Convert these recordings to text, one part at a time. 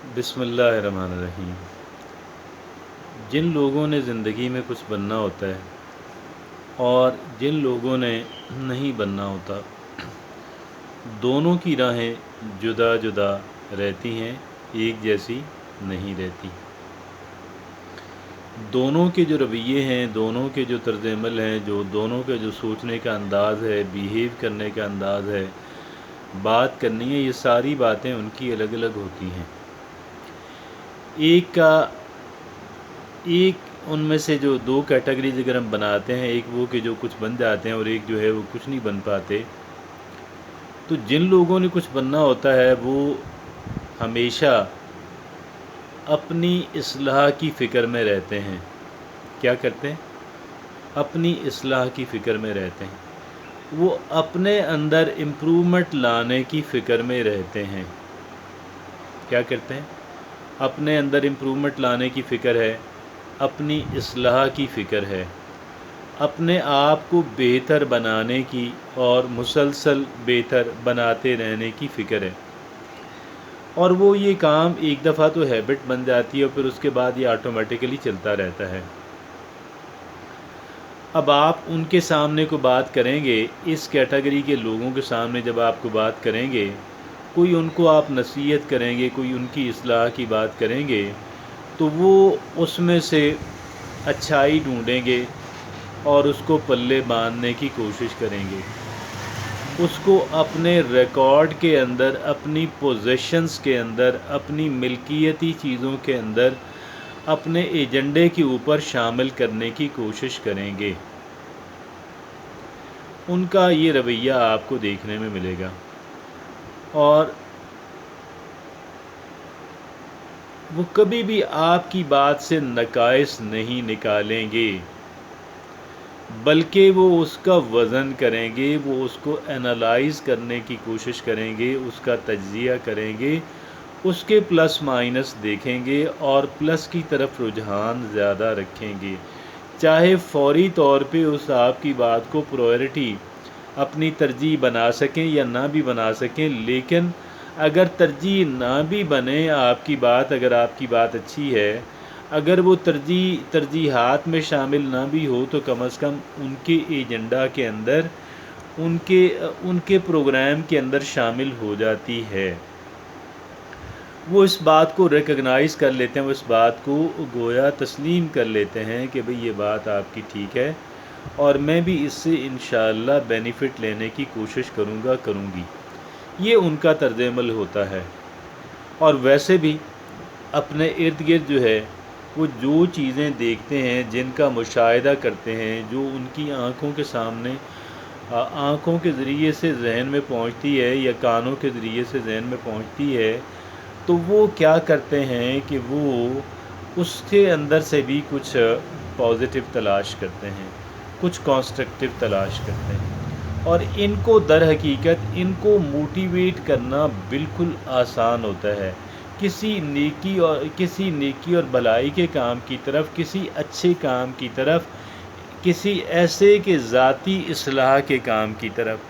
बिस्मिल्लाहिर्रहमानिर्रहीम। जिन लोगों ने ज़िंदगी में कुछ बनना होता है और जिन लोगों ने नहीं बनना होता, दोनों की राहें जुदा जुदा रहती हैं, एक जैसी नहीं रहती। दोनों के जो रवैये हैं, दोनों के जो तर्ज़ अमल हैं, जो दोनों के जो सोचने का अंदाज़ है, बिहेव करने का अंदाज़ है, बात करनी है, ये सारी बातें उनकी अलग अलग होती हैं। एक उनमें से जो दो कैटेगरीज अगर हम बनाते हैं, एक वो कि जो कुछ बन जाते हैं और एक जो है वो कुछ नहीं बन पाते। तो जिन लोगों ने कुछ बनना होता है वो हमेशा अपनी इस्लाह की फ़िक्र में रहते हैं। क्या करते हैं? अपनी इस्लाह की फ़िक्र में रहते हैं। वो अपने अंदर इम्प्रूवमेंट लाने की फ़िक्र में रहते हैं। क्या करते हैं? अपने अंदर इम्प्रूवमेंट लाने की फ़िक्र है, अपनी इस्लाह की फ़िक्र है, अपने आप को बेहतर बनाने की और मुसलसल बेहतर बनाते रहने की फ़िक्र है। और वो ये काम एक दफ़ा तो हैबिट बन जाती है और फिर उसके बाद ये ऑटोमेटिकली चलता रहता है। अब आप उनके सामने को बात करेंगे, इस कैटेगरी के लोगों के सामने जब आपको बात करेंगे, कोई उनको आप नसीहत करेंगे, कोई उनकी इस्लाह की बात करेंगे, तो वो उसमें से अच्छाई ढूंढेंगे और उसको पल्ले बांधने की कोशिश करेंगे। उसको अपने रिकॉर्ड के अंदर, अपनी पोजेशंस के अंदर, अपनी मिल्कियती चीज़ों के अंदर, अपने एजेंडे के ऊपर शामिल करने की कोशिश करेंगे। उनका ये रवैया आपको देखने में मिलेगा और वो कभी भी आपकी बात से नकाइस नहीं निकालेंगे, बल्कि वो उसका वज़न करेंगे, वो उसको एनालाइज़ करने की कोशिश करेंगे, उसका तज्ज़िया करेंगे, उसके प्लस माइनस देखेंगे और प्लस की तरफ रुझान ज़्यादा रखेंगे। चाहे फ़ौरी तौर पे उस आपकी बात को प्रायोरिटी अपनी तरजीह बना सकें या ना भी बना सकें, लेकिन अगर तरजीह ना भी बने आपकी बात, अगर आपकी बात अच्छी है, अगर वो तरजीहात में शामिल ना भी हो, तो कम से कम उनके एजेंडा के अंदर, उनके प्रोग्राम के अंदर शामिल हो जाती है। वो इस बात को रिकग्नाइज़ कर लेते हैं, वो इस बात को गोया तस्लीम कर लेते हैं कि भाई ये बात आपकी ठीक है और मैं भी इससे इंशाअल्लाह बेनिफ़िट लेने की कोशिश करूँगी। ये उनका तर्ज़ अमल होता है। और वैसे भी अपने इर्द गिर्द जो है, वो जो चीज़ें देखते हैं, जिनका मुशाहिदा करते हैं, जो उनकी आँखों के सामने आँखों के ज़रिए से जहन में पहुँचती है या कानों के ज़रिए से जहन में पहुँचती है, तो वो क्या करते हैं कि वो उसके अंदर से भी कुछ पॉजिटिव तलाश करते हैं, कुछ कंस्ट्रक्टिव तलाश करते हैं। और इनको दर हकीकत इनको मोटिवेट करना बिल्कुल आसान होता है। किसी नेकी और भलाई के काम की तरफ, किसी अच्छे काम की तरफ, किसी ऐसे के ज़ाती इस्लाह के काम की तरफ,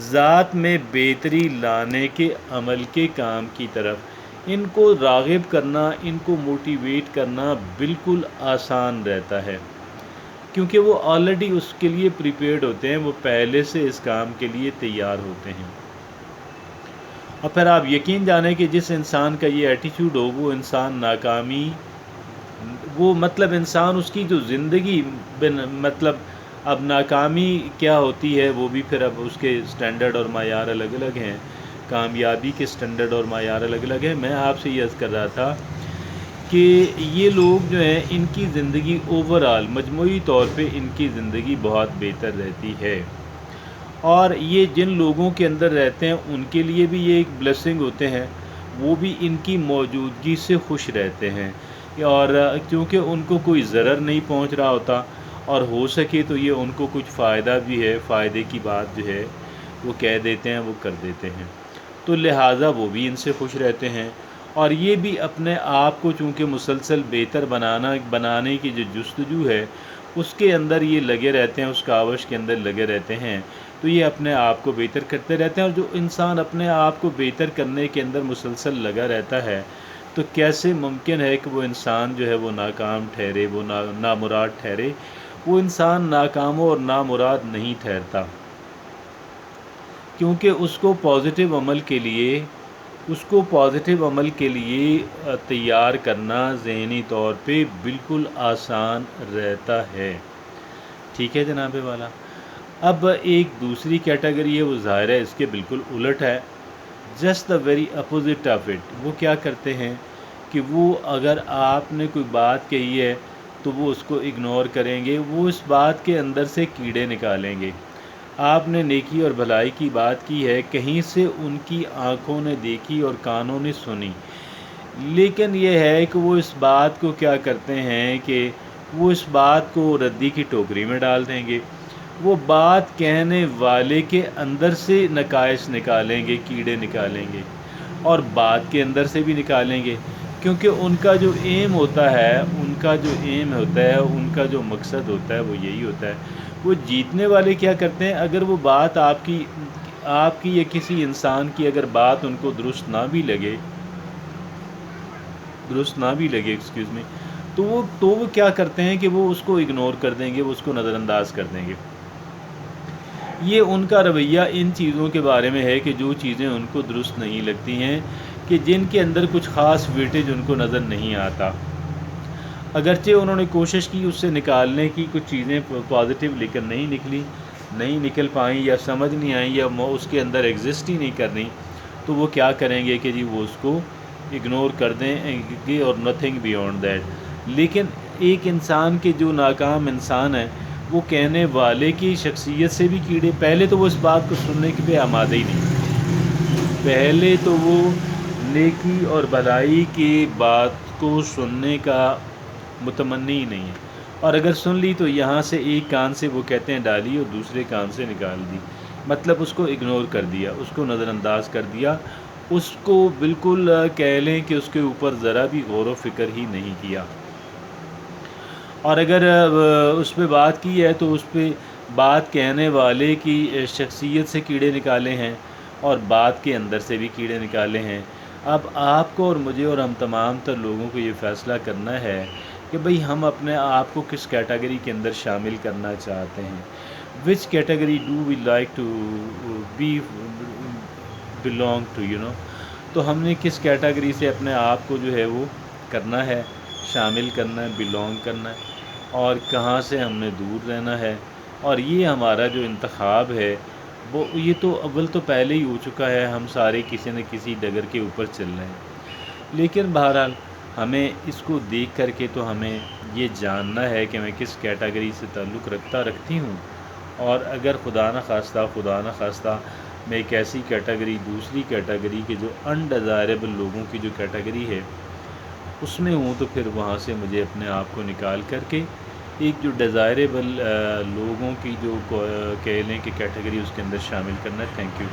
ज़ात में बेहतरी लाने के अमल के काम की तरफ इनको राग़िब करना, इनको मोटिवेट करना बिल्कुल आसान रहता है, क्योंकि वो ऑलरेडी उसके लिए प्रिपेयर्ड होते हैं, वो पहले से इस काम के लिए तैयार होते हैं। और फिर आप यकीन जानें कि जिस इंसान का ये एटीट्यूड हो, वो इंसान नाकामी, वो मतलब इंसान उसकी जो ज़िंदगी मतलब अब नाकामी क्या होती है वो भी फिर अब उसके स्टैंडर्ड और मायार अलग अलग हैं, कामयाबी के स्टैंडर्ड और मायार अलग अलग हैं। मैं आपसे ये अर्ज़ कर रहा था कि ये लोग जो हैं, इनकी ज़िंदगी ओवरऑल मजमूई तौर पे इनकी ज़िंदगी बहुत बेहतर रहती है। और ये जिन लोगों के अंदर रहते हैं उनके लिए भी ये एक ब्लेसिंग होते हैं, वो भी इनकी मौजूदगी से खुश रहते हैं। और क्योंकि उनको कोई ज़रर नहीं पहुंच रहा होता, और हो सके तो ये उनको कुछ फ़ायदा भी है, फ़ायदे की बात जो है वो कह देते हैं, वो कर देते हैं, तो लिहाजा वो भी इनसे खुश रहते हैं। और ये भी अपने आप को चूँकि मुसलसल बेहतर बनाने की जो जुस्तजू है उसके अंदर ये लगे रहते हैं, उस कावश के अंदर लगे रहते हैं, तो ये अपने आप को बेहतर करते रहते हैं। और जो इंसान अपने आप को बेहतर करने के अंदर मुसलसल लगा रहता है, تو کیسے ممکن ہے کہ وہ انسان جو ہے وہ ناکام ٹھہرے، وہ نامراد ٹھہرے؟ وہ انسان ناکام اور نامراد نہیں ٹھہرتا، کیونکہ اس کو پازیٹیو عمل کے لیے تیار کرنا ذہنی طور پہ بالکل آسان رہتا ہے۔ ٹھیک ہے جناب والا۔ اب ایک دوسری کیٹیگری ہے، وہ ظاہر ہے اس کے بالکل الٹ ہے، just the very opposite of it. وہ کیا کرتے ہیں کہ وہ اگر آپ نے کوئی بات کہی ہے تو وہ اس کو اگنور کریں گے، وہ اس بات کے اندر سے کیڑے نکالیں گے۔ آپ نے نیکی اور بھلائی کی بات کی ہے، کہیں سے ان کی آنکھوں نے دیکھی اور کانوں نے سنی، لیکن یہ ہے کہ وہ اس بات کو کیا کرتے ہیں کہ وہ اس بات کو ردی کی ٹوکری میں ڈال دیں گے۔ وہ بات کہنے والے کے اندر سے نقائص نکالیں گے، کیڑے نکالیں گے، اور بات کے اندر سے بھی نکالیں گے، کیونکہ ان کا جو ایم ہوتا ہے، ان کا جو مقصد ہوتا ہے وہ یہی ہوتا ہے۔ وہ جیتنے والے کیا کرتے ہیں، اگر وہ بات آپ کی یا کسی انسان کی اگر بات ان کو درست نہ بھی لگے تو وہ کیا کرتے ہیں کہ وہ اس کو اگنور کر دیں گے، وہ اس کو نظر انداز کر دیں گے۔ یہ ان کا رویہ ان چیزوں کے بارے میں ہے کہ جو چیزیں ان کو درست نہیں لگتی ہیں، کہ جن کے اندر کچھ خاص ویٹیج ان کو نظر نہیں آتا، اگرچہ انہوں نے کوشش کی اس سے نکالنے کی کچھ چیزیں پازیٹیو، لیکن نہیں نکل پائیں، یا سمجھ نہیں آئیں، یا اس کے اندر ایگزسٹ ہی نہیں کرنی، تو وہ کیا کریں گے کہ جی وہ اس کو اگنور کر دیں گے، اور نتھنگ بیونڈ دیٹ۔ لیکن ایک انسان کے جو ناکام انسان ہے، وہ کہنے والے کی شخصیت سے بھی کیڑے، پہلے تو وہ اس بات کو سننے کے پہ آمادہ ہی نہیں، پہلے تو وہ نیکی اور بھلائی کی بات کو سننے کا متمنی ہی نہیں ہے، اور اگر سن لی تو یہاں سے ایک کان سے وہ کہتے ہیں ڈالی اور دوسرے کان سے نکال دی، مطلب اس کو اگنور کر دیا، اس کو نظر انداز کر دیا، اس کو بالکل کہہ لیں کہ اس کے اوپر ذرا بھی غور و فکر ہی نہیں کیا۔ اور اگر اس پہ بات کی ہے تو اس پہ بات کہنے والے کی شخصیت سے کیڑے نکالے ہیں، اور بات کے اندر سے بھی کیڑے نکالے ہیں۔ اب آپ کو اور مجھے اور ہم تمام تر لوگوں کو یہ فیصلہ کرنا ہے کہ بھئی ہم اپنے آپ کو کس کیٹیگری کے اندر شامل کرنا چاہتے ہیں، which category do we like to be belong to, تو ہم نے کس کیٹیگری سے اپنے آپ کو جو ہے وہ کرنا ہے، شامل کرنا ہے، بلونگ کرنا ہے، اور کہاں سے ہم نے دور رہنا ہے۔ اور یہ ہمارا جو انتخاب ہے، وہ یہ تو اول تو پہلے ہی ہو چکا ہے، ہم سارے کسی نہ کسی ڈگر کے اوپر چل رہے ہیں، لیکن بہرحال ہمیں اس کو دیکھ کر کے تو ہمیں یہ جاننا ہے کہ میں کس کیٹیگری سے تعلق رکھتی ہوں، اور اگر خدا نخواستہ میں ایک ایسی کیٹیگری، دوسری کیٹیگری کے جو انڈیزائریبل لوگوں کی جو کیٹیگری ہے اس میں ہوں، تو پھر وہاں سے مجھے اپنے آپ کو نکال کر کے ایک جو ڈیزائریبل لوگوں کی جو کہہ لیں کہ کیٹیگری، اس کے اندر شامل کرنا ہے۔ Thank you.